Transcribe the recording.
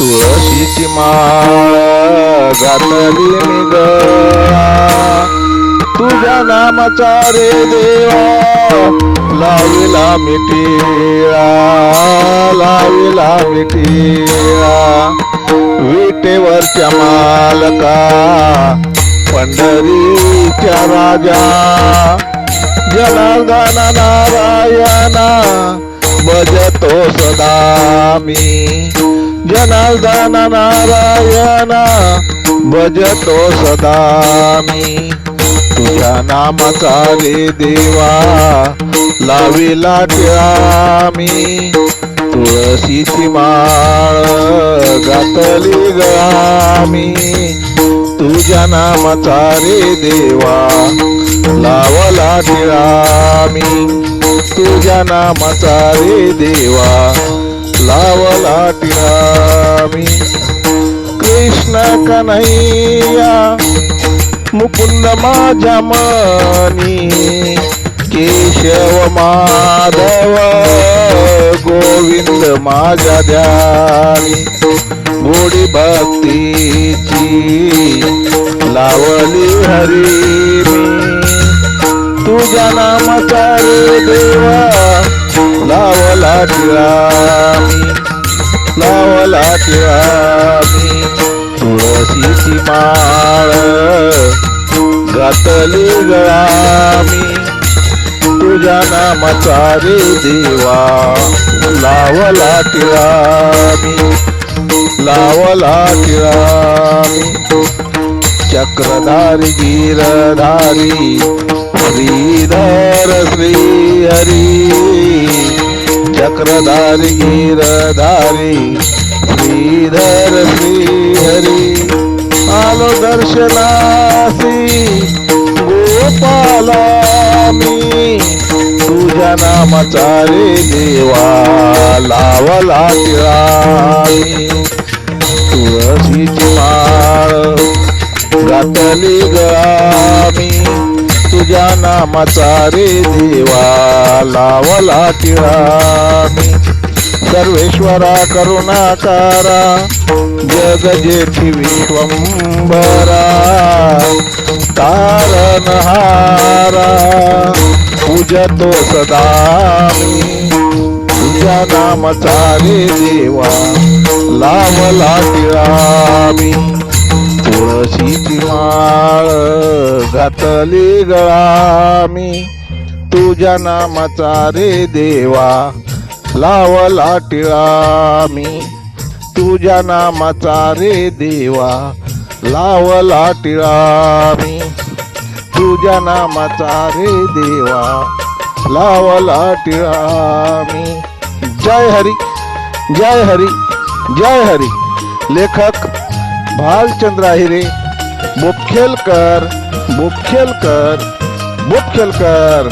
तुळशीची माळ घातली मी गळा, तुझ्या नामाचा रे देवा लाविला मिठीळा, लाविला मिठीळा. विटेवरच्या मालका पंढरीच्या राजा, जनार्दन नारायणा भजतो सदा मी, जनार्दन नारायणा भजतो सदा मी. तुझ्या नामाचा रे देवा लाविला टिळा मी, तुळशीची माळ घातली गळा मी. तुझ्या नामाचा रे देवा लावला टिळा मी, तुझ्या नामाचा रे देवा लावला टिळा मी. कृष्ण कन्हैया मुकुंद माझ्या मनी, केशव माधव गोविंद माझ्या ध्यानी. गोडी भक्तीची लावली हरी मी, तुझ्या नामाचा रे देवा लावला टिळा मी, लावला टिळा मी. तुळशीची माळ घातली गळा मी, तुझ्या नामाचा रे देवा लावला टिळा मी, लावला टिळा मी. चक्रधारी गिरधारी श्रीधर श्री हरी, चक्रधारी गिरधारी श्रीधर श्री हरी. आलो दर्शनासी गोपाला मी, तुझ्या नामाचा रे देवा लावला टिळा मी. तुळशीची माळ घातली गळा मी, तुझ्या नामाचा रे देवा लावला टिळा मी. सर्वेश्वरा करुणाकारा जगजेठी विश्वंभरा, तारणहारा पूजतो सदा मी, तुझ्या नामाचा रे देवा लावला टिळा मी. तुळशीची माळ घातली गळा मी, तुझ्या नामाचा रे देवा लावला टिळा मी, तुझ्या नामाचा रे देवा लावला टिळा मी, तुझ्या नामाचा रे देवा लावला टिळा मी. जय हरी, जय हरी, जय हरी. लेखक भालचंद्र आहिरे, बोपखेलकर, बोपखेलकर, बोपखेलकर.